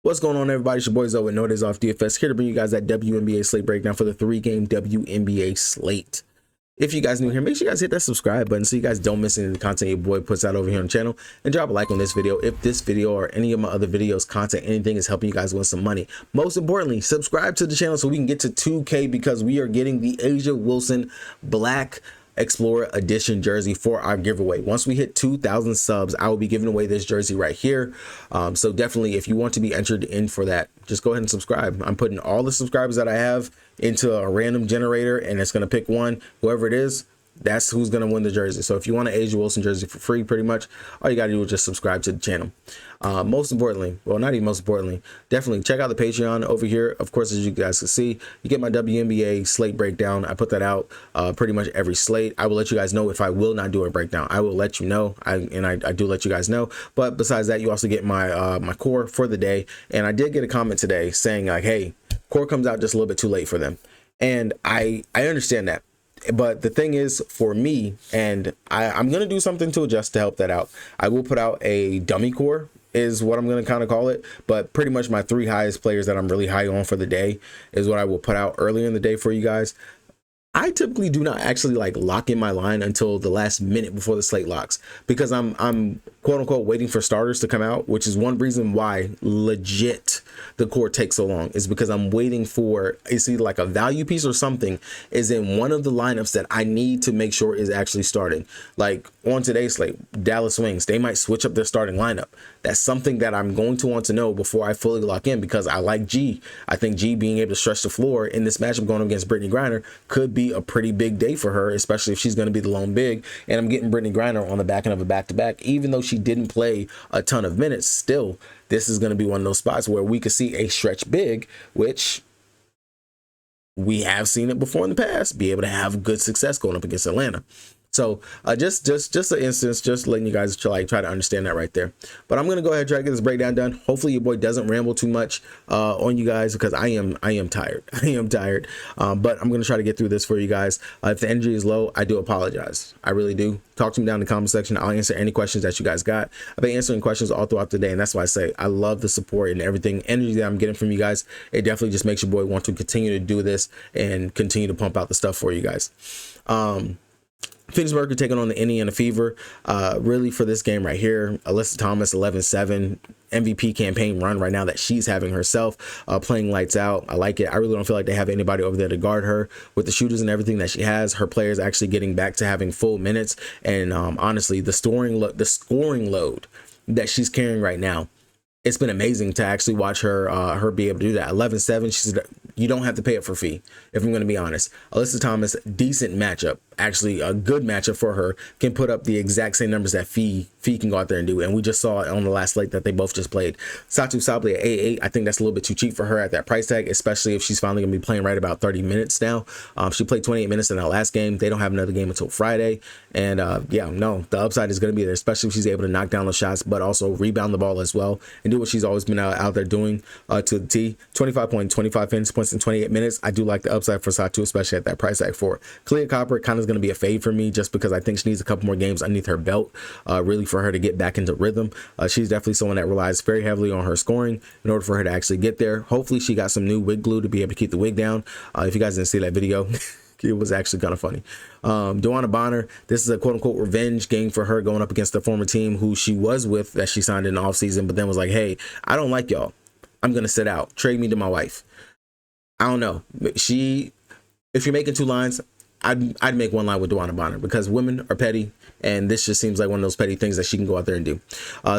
What's going on, everybody? It's your boy Zoe with No Days Off DFS, here to bring you guys that WNBA slate breakdown for the 3-game WNBA slate. If you guys new here, make sure you guys hit that subscribe button so you guys don't miss any of the content your boy puts out over here on the channel, and drop a like on this video if this video or any of my other videos, content, anything is helping you guys win some money. Most importantly, subscribe to the channel so we can get to 2K, because we are getting the A'ja Wilson Black Explorer Edition jersey for our giveaway. Once we hit 2,000 subs, I will be giving away this jersey right here. So definitely, if you want to be entered in for that, just go ahead and subscribe. I'm putting all the subscribers that I have into a random generator, and it's going to pick one. Whoever it is, that's who's going to win the jersey. So if you want an A'ja Wilson jersey for free, pretty much all you got to do is just subscribe to the channel. Most importantly, well, not even most importantly, definitely check out the Patreon over here. Of course, as you guys can see, you get my WNBA slate breakdown. I put that out pretty much every slate. I will let you guys know if I will not do a breakdown. I will let you know. I do let you guys know. But besides that, you also get my my core for the day. And I did get a comment today saying like, hey, core comes out just a little bit too late for them. And I understand that. But the thing is, for me, and I'm going to do something to adjust to help that out. I will put out a dummy core, is what I'm going to kind of call it. But pretty much my 3 highest players that I'm really high on for the day is what I will put out earlier in the day for you guys. I typically do not actually like lock in my line until the last minute before the slate locks, because I'm quote unquote waiting for starters to come out, which is one reason why legit the core takes so long, is because I'm waiting for, it's either like a value piece or something is in one of the lineups that I need to make sure is actually starting. Like on today's slate, Dallas Wings, they might switch up their starting lineup. That's something that I'm going to want to know before I fully lock in, because I like G. I think G being able to stretch the floor in this matchup going up against Brittany Griner could be a pretty big day for her, especially if she's going to be the lone big. And I'm getting Brittany Griner on the back end of a back-to-back. Even though she didn't play a ton of minutes, still, this is going to be one of those spots where we could see a stretch big, which we have seen it before in the past, be able to have good success going up against Atlanta. So just an instance, just letting you guys try to understand that right there. But I'm gonna go ahead and try to get this breakdown done. Hopefully your boy doesn't ramble too much on you guys, because I am tired. I am tired. But I'm gonna try to get through this for you guys. If the energy is low, I do apologize. I really do. Talk to me down in the comment section. I'll answer any questions that you guys got. I've been answering questions all throughout the day, and that's why I say I love the support and everything, energy that I'm getting from you guys. It definitely just makes your boy want to continue to do this and continue to pump out the stuff for you guys. Phoenix Mercury taking on the Indiana Fever. Really for this game right here, Alyssa Thomas 11-7 MVP campaign run right now that she's having herself, playing lights out. I like it. I really don't feel like they have anybody over there to guard her with the shooters and everything that she has. Her players actually getting back to having full minutes, and honestly, the scoring load that she's carrying right now, it's been amazing to actually watch her be able to do that. 11-7. She said you don't have to pay up for fee, if I'm going to be honest. Alyssa Thomas, decent matchup, actually a good matchup for her, can put up the exact same numbers that Fee can go out there and do. And we just saw it on the last slate that they both just played. Satu Sabli at 8-8. I think that's a little bit too cheap for her at that price tag, especially if she's finally going to be playing right about 30 minutes now. She played 28 minutes in her last game. They don't have another game until Friday. And yeah, no, the upside is going to be there, especially if she's able to knock down those shots, but also rebound the ball as well and do what she's always been out there doing to the T. 25.25 fantasy points in 28 minutes. I do like the upside for Satu, especially at that price tag for her. Clea Copper kind of going to be a fade for me, just because I think she needs a couple more games underneath her belt, really, for her to get back into rhythm. She's definitely someone that relies very heavily on her scoring in order for her to actually get there. Hopefully she got some new wig glue to be able to keep the wig down. If you guys didn't see that video, it was actually kind of funny. Joanna Bonner, this is a quote-unquote revenge game for her, going up against the former team who she was with, that she signed in the offseason, but then was like, hey, I don't like y'all. I'm going to sit out. Trade me to my wife. I don't know. If you're making 2 lines, I'd make 1 line with Joanna Bonner, because women are petty, and this just seems like one of those petty things that she can go out there and do.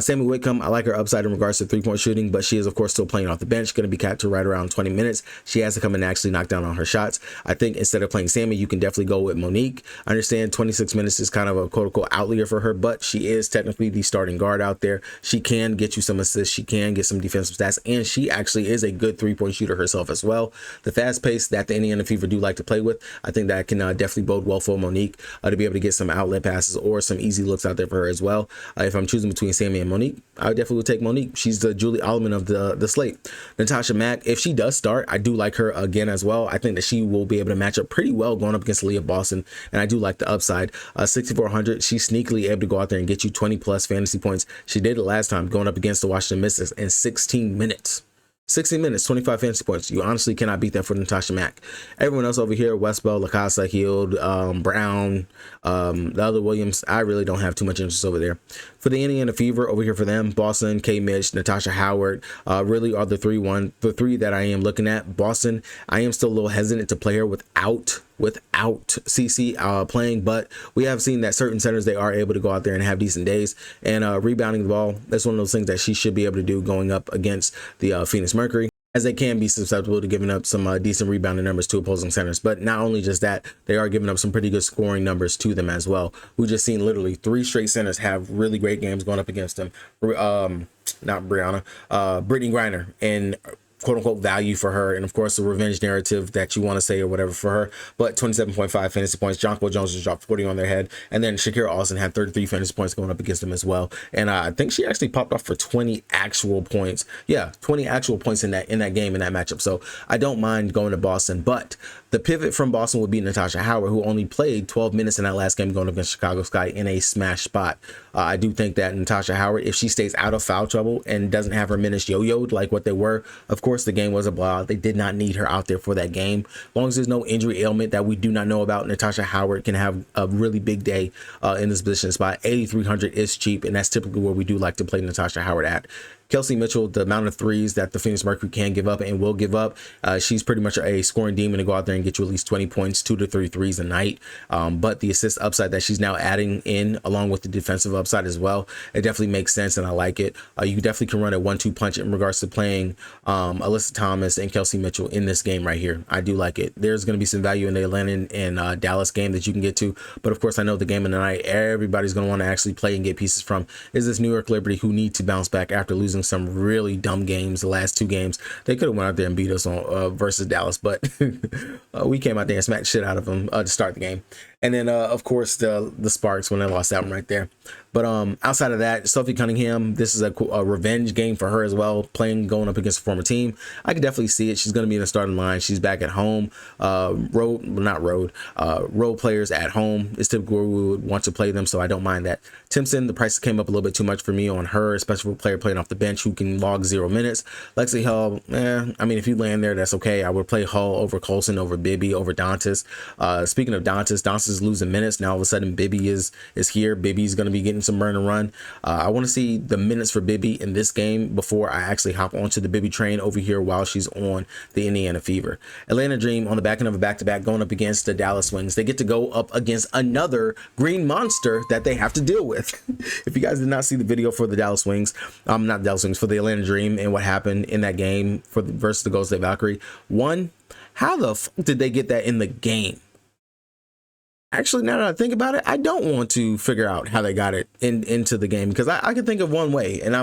Sammy Whitcomb, I like her upside in regards to 3-point shooting, but she is of course still playing off the bench, going to be capped to right around 20 minutes. She has to come and actually knock down on her shots. I think instead of playing Sammy, you can definitely go with Monique. I understand 26 minutes is kind of a quote-unquote outlier for her, but she is technically the starting guard out there. She can get you some assists, she can get some defensive stats, and she actually is a good 3-point shooter herself as well. The fast pace that the Indiana Fever do like to play with, I think that can definitely bode well for Monique to be able to get some outlet passes or some easy looks out there for her as well. If I'm choosing between Sammy and Monique, I definitely would take Monique. She's the Julie Allman of the slate. Natasha Mack, if she does start, I do like her again as well. I think that she will be able to match up pretty well going up against Leah Boston, and I do like the upside. 6,400, she's sneakily able to go out there and get you 20 plus fantasy points. She did it last time going up against the Washington Mystics in 16 minutes. 60 minutes, 25 fantasy points. You honestly cannot beat that for Natasha Mack. Everyone else over here, Westbell, Lacasa, Heald, Brown, the other Williams, I really don't have too much interest over there. For the Indiana Fever over here for them, Boston, K. Mitch, Natasha Howard, really are the three that I am looking at. Boston, I am still a little hesitant to play her without CC playing, but we have seen that certain centers, they are able to go out there and have decent days, and rebounding the ball, that's one of those things that she should be able to do going up against the Phoenix Mercury, as they can be susceptible to giving up some decent rebounding numbers to opposing centers. But not only just that, they are giving up some pretty good scoring numbers to them as well. We just seen literally 3 straight centers have really great games going up against them. Not Brianna, Brittany Griner, and quote unquote value for her, and of course the revenge narrative that you want to say or whatever for her. But 27.5 fantasy points. Jonquil Jones just dropped 40 on their head, and then Shakira Austin had 33 fantasy points going up against them as well. And I think she actually popped off for 20 actual points. Yeah, 20 actual points in that game, in that matchup. So I don't mind going to Boston, but the pivot from Boston would be Natasha Howard, who only played 12 minutes in that last game going up against Chicago Sky in a smash spot. I do think that Natasha Howard, if she stays out of foul trouble and doesn't have her minutes yo-yoed like what they were, of course the game was a blowout. They did not need her out there for that game. As long as there's no injury ailment that we do not know about, Natasha Howard can have a really big day in this position spot. 8,300 is cheap, and that's typically where we do like to play Natasha Howard at. Kelsey Mitchell, the amount of threes that the Phoenix Mercury can give up and will give up, she's pretty much a scoring demon to go out there and get you at least 20 points, 2 to 3 threes a night. But the assist upside that she's now adding in, along with the defensive upside as well, it definitely makes sense, and I like it. You definitely can run a 1-2 punch in regards to playing Alyssa Thomas and Kelsey Mitchell in this game right here. I do like it. There's going to be some value in the Atlanta and Dallas game that you can get to, but of course I know the game of the night everybody's going to want to actually play and get pieces from is this New York Liberty, who need to bounce back after losing some really dumb games. The last 2 games they could have went out there and beat us on versus Dallas, but we came out there and smacked shit out of them to start the game. And then of course the Sparks when they lost that one right there. But outside of that, Sophie Cunningham, this is a revenge game for her as well, going up against a former team. I can definitely see it. She's going to be in the starting line. She's back at home. Role players at home is typically where we would want to play them, so I don't mind that. Timpson, the price came up a little bit too much for me on her, especially for a player playing off the bench who can log 0 minutes. Lexi Hull, I mean, if you land there, that's okay. I would play Hull over Colson, over Bibby, over Dantas. Speaking of Dantas is losing minutes. Now all of a sudden Bibby is here. Bibby's going to be getting some burn and run. I want to see the minutes for Bibby in this game before I actually hop onto the Bibby train over here while she's on the Indiana Fever. Atlanta Dream on the back end of a back-to-back going up against the Dallas Wings. They get to go up against another green monster that they have to deal with. If you guys did not see the video for the Dallas Wings, not Dallas Wings, for the Atlanta Dream and what happened in that game versus the Golden State Valkyrie, one, how the fuck did they get that in the game? Actually, now that I think about it, I don't want to figure out how they got it into the game, because I can think of one way, and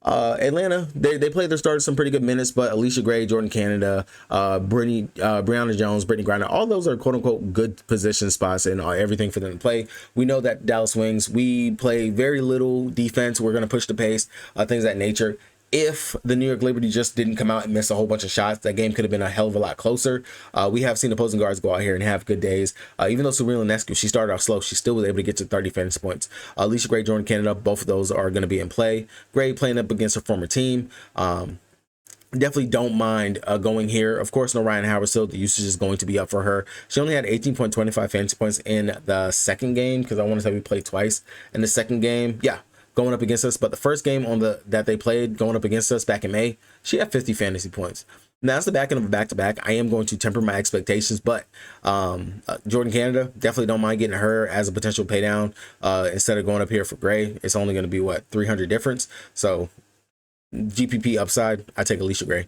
Atlanta, they played their starters some pretty good minutes, but Alicia Gray, Jordan Canada, Brianna Jones, Brittany Griner, all those are quote unquote good position spots and everything for them to play. We know that Dallas Wings, we play very little defense. We're going to push the pace, things of that nature. If the New York Liberty just didn't come out and miss a whole bunch of shots, that game could have been a hell of a lot closer. We have seen opposing guards go out here and have good days. Even though Serena Ionescu, she started off slow, she still was able to get to 30 fantasy points. Alicia Gray, Jordan Canada, both of those are going to be in play. Gray playing up against her former team. Definitely don't mind going here. Of course, no Ryan Howard, still the usage is going to be up for her. She only had 18.25 fantasy points in the second game, because I want to say we played twice in the second game. Yeah, going up against us, but the first game that they played going up against us back in May, she had 50 fantasy points. Now that's the back end of a back-to-back. I am going to temper my expectations, but Jordan Canada, definitely don't mind getting her as a potential pay down instead of going up here for Gray. It's only going to be what, 300 difference. So GPP upside, I take Alicia Gray.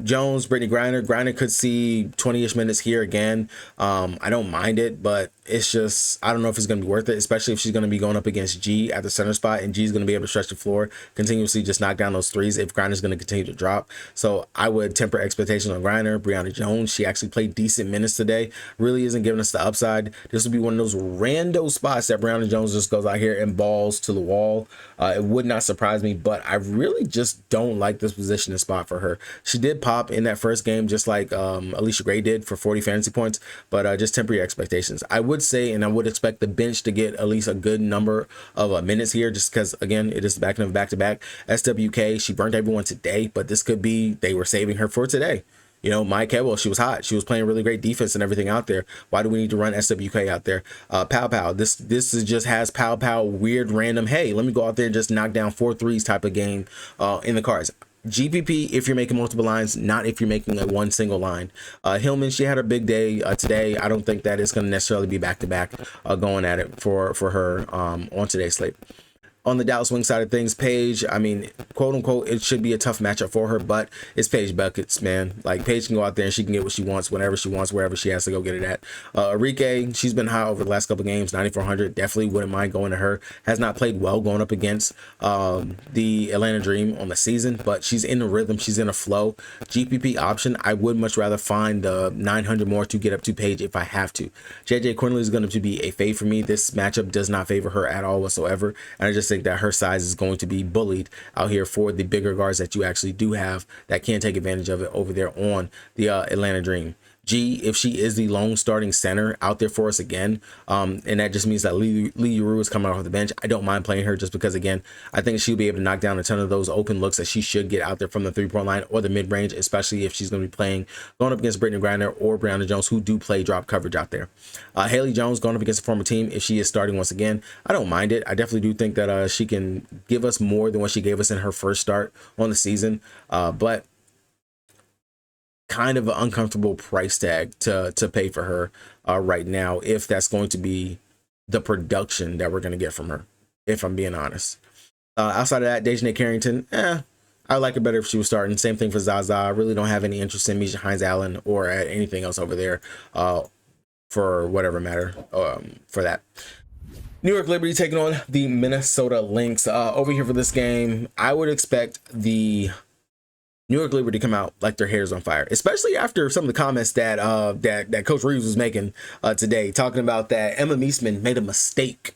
Jones, Brittany Griner. Griner could see 20-ish minutes here again. I don't mind it, but it's just, I don't know if it's going to be worth it, especially if she's going to be going up against G at the center spot, and G's going to be able to stretch the floor, continuously just knock down those threes if Griner's going to continue to drop. So I would temper expectations on Griner. Brianna Jones, she actually played decent minutes today, really isn't giving us the upside. This would be one of those rando spots that Brianna Jones just goes out here and balls to the wall. It would not surprise me, but I really just don't like this position and spot for her. She did pop in that first game, just like Alicia Gray did, for 40 fantasy points, but just temper your expectations. I would say, and I would expect the bench to get at least a good number of minutes here, just because, again, it is back to back. SWK, she burnt everyone today, but this could be they were saving her for today. You know, Maya Kedwell, she was hot. She was playing really great defense and everything out there. Why do we need to run SWK out there? Pow Pow. This is just has Pow Pow weird random, hey, let me go out there and just knock down 4 threes type of game in the cards. GPP if you're making multiple lines, not if you're making a one single line. Hillman, she had a big day today. I don't think that it's going to necessarily be back to back going at it for her on today's slate. On the Dallas Wings side of things, Paige, I mean, quote unquote, it should be a tough matchup for her, but it's Paige buckets, man. Like, Paige can go out there and she can get what she wants whenever she wants, wherever she has to go get it at. Enrique, she's been high over the last couple games, 9,400. Definitely wouldn't mind going to her. Has not played well going up against the Atlanta Dream on the season, but she's in the rhythm. She's in a flow. GPP option, I would much rather find the 900 more to get up to Paige if I have to. JJ Quinley is going to be a fade for me. This matchup does not favor her at all whatsoever, and I just think that her size is going to be bullied out here for the bigger guards that you actually do have that can take advantage of it over there on the Atlanta Dream. G, if she is the lone starting center out there for us again, and that just means that Lee Rue is coming off the bench, I don't mind playing her just because, again, I think she'll be able to knock down a ton of those open looks that she should get out there from the 3-point line or the mid-range, especially if she's going to be playing going up against Brittany Griner or Brianna Jones, who do play drop coverage out there. Haley Jones going up against a former team, if she is starting once again, I don't mind it. I definitely do think that she can give us more than what she gave us in her first start on the season, but kind of an uncomfortable price tag to pay for her right now, if that's going to be the production that we're going to get from her, if I'm being honest. Outside of that, Dejanay Carrington, I like it better if she was starting. Same thing for Zaza. I really don't have any interest in Misha Hines-Allen or at anything else over there for whatever matter for that. New York Liberty taking on the Minnesota Lynx. Over here for this game, I would expect the New York Liberty come out like their hair's on fire, especially after some of the comments that that Coach Reeves was making today, talking about that Emma Meesman made a mistake.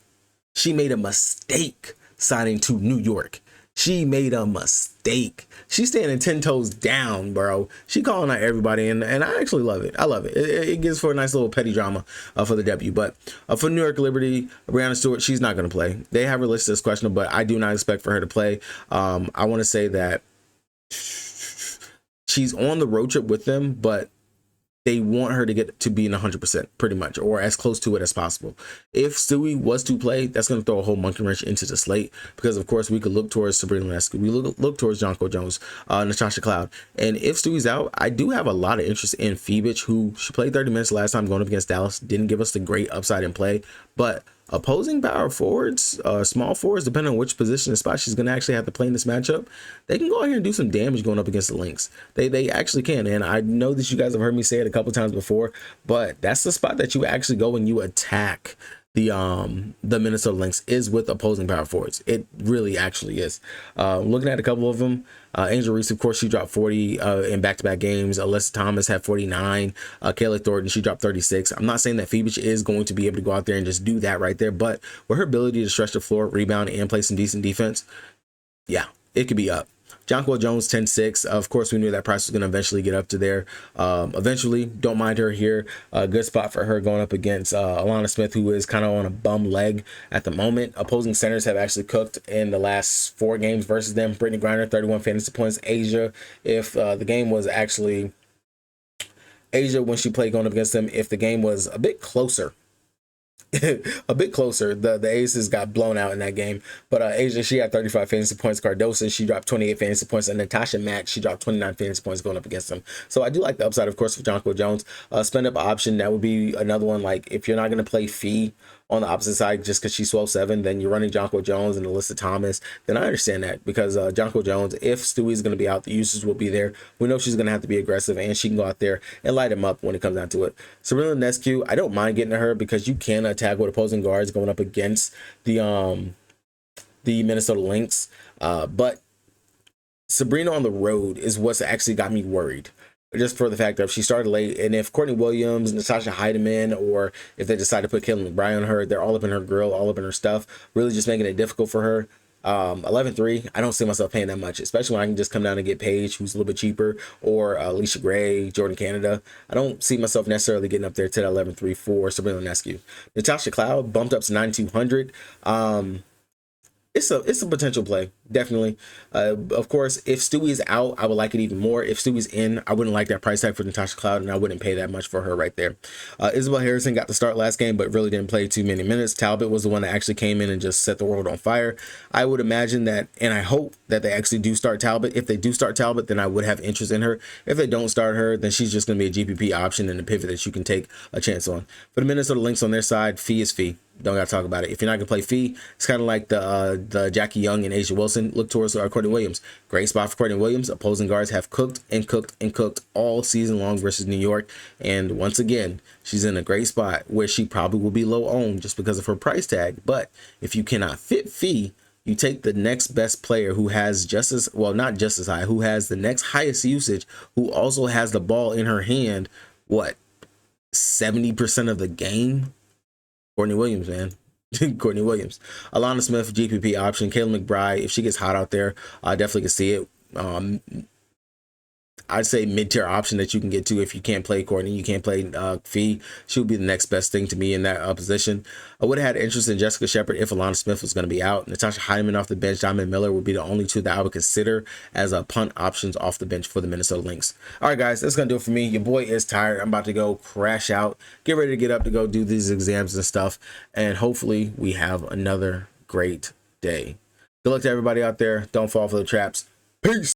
She made a mistake signing to New York. She made a mistake. She's standing 10 toes down, bro. She calling out everybody, and I actually love it. I love it. It gives for a nice little petty drama for the W. But for New York Liberty, Brianna Stewart, she's not going to play. They have her listed as questionable, but I do not expect for her to play. I want to say that she's on the road trip with them, but they want her to get to being 100% pretty much, or as close to it as possible. If Stewie was to play, that's going to throw a whole monkey wrench into the slate, because of course we could look towards Sabrina Ionescu, we look towards Jonko Jones, Natasha Cloud, and if Stewie's out, I do have a lot of interest in Phoebich, who she played 30 minutes last time going up against Dallas, didn't give us the great upside in play, but opposing power forwards, small forwards, depending on which position and spot she's going to actually have to play in this matchup, they can go out here and do some damage going up against the Lynx. They actually can, and I know that you guys have heard me say it a couple times before, but that's the spot that you actually go when you attack the Minnesota Lynx, is with opposing power forwards. It really actually is. Looking at a couple of them, Angel Reese, of course, she dropped 40 in back-to-back games. Alyssa Thomas had 49. Kayla Thornton, she dropped 36. I'm not saying that Phoebich is going to be able to go out there and just do that right there, but with her ability to stretch the floor, rebound, and play some decent defense, yeah, it could be up. Jonko Jones, 10-6. Of course, we knew that price was going to eventually get up to there. Eventually, don't mind her here. A good spot for her going up against Alana Smith, who is kind of on a bum leg at the moment. Opposing centers have actually cooked in the last 4 games versus them. Brittany Griner, 31 fantasy points. Asia, if the game was actually Asia when she played going up against them, if the game was a bit closer, the Aces got blown out in that game, but Asia, she had 35 fantasy points. Cardosa, she dropped 28 fantasy points, and Natasha Mack, she dropped 29 fantasy points going up against them. So I do like the upside, of course, for Jonko Jones. Spend up option, that would be another one. Like, if you're not going to play Fee on the opposite side just because she's 12-7, then you're running Jonko Jones and Alyssa Thomas, then I understand that, because Jonko Jones, if Stewie's going to be out, the usage will be there. We know she's going to have to be aggressive, and she can go out there and light him up when it comes down to it. Sabrina Ionescu, I don't mind getting to her because you can attack with opposing guards going up against the Minnesota Lynx, but Sabrina on the road is what's actually got me worried. Just for the fact that if she started late, and if Courtney Williams, Natasha Heidemann, or if they decide to put Caitlin McBride on her, they're all up in her grill, all up in her stuff, really just making it difficult for her. 11-3, I don't see myself paying that much, especially when I can just come down and get Paige, who's a little bit cheaper, or Alicia Gray, Jordan Canada. I don't see myself necessarily getting up there to that 11-3 for Sabrina Ionescu. Natasha Cloud bumped up to 9,200. It's a potential play, definitely. Of course, if Stewie's out, I would like it even more. If Stewie's in, I wouldn't like that price tag for Natasha Cloud, and I wouldn't pay that much for her right there. Isabel Harrison got to start last game, but really didn't play too many minutes. Talbot was the one that actually came in and just set the world on fire. I would imagine that, and I hope that they actually do start Talbot. If they do start Talbot, then I would have interest in her. If they don't start her, then she's just going to be a GPP option and a pivot that you can take a chance on. For the Minnesota Lynx on their side, fee is fee. Don't gotta talk about it. If you're not gonna play fee, it's kind of like the Jackie Young and Asia Wilson. Look towards Courtney Williams. Great spot for Courtney Williams. Opposing guards have cooked and cooked and cooked all season long versus New York. And once again, she's in a great spot where she probably will be low owned just because of her price tag. But if you cannot fit fee, you take the next best player who has just as, well, not just as high, who has the next highest usage, who also has the ball in her hand, what, 70% of the game? Courtney Williams, man. Courtney Williams. Alana Smith, GPP option. Kayla McBride, if she gets hot out there, I definitely can see it. I'd say mid-tier option that you can get to if you can't play Courtney, you can't play Fee. She would be the next best thing to me in that position. I would have had interest in Jessica Shepard if Alana Smith was going to be out. Natasha Hyman off the bench, Diamond Miller would be the only two that I would consider as punt options off the bench for the Minnesota Lynx. All right, guys, that's going to do it for me. Your boy is tired. I'm about to go crash out, get ready to get up to go do these exams and stuff, and hopefully we have another great day. Good luck to everybody out there. Don't fall for the traps. Peace.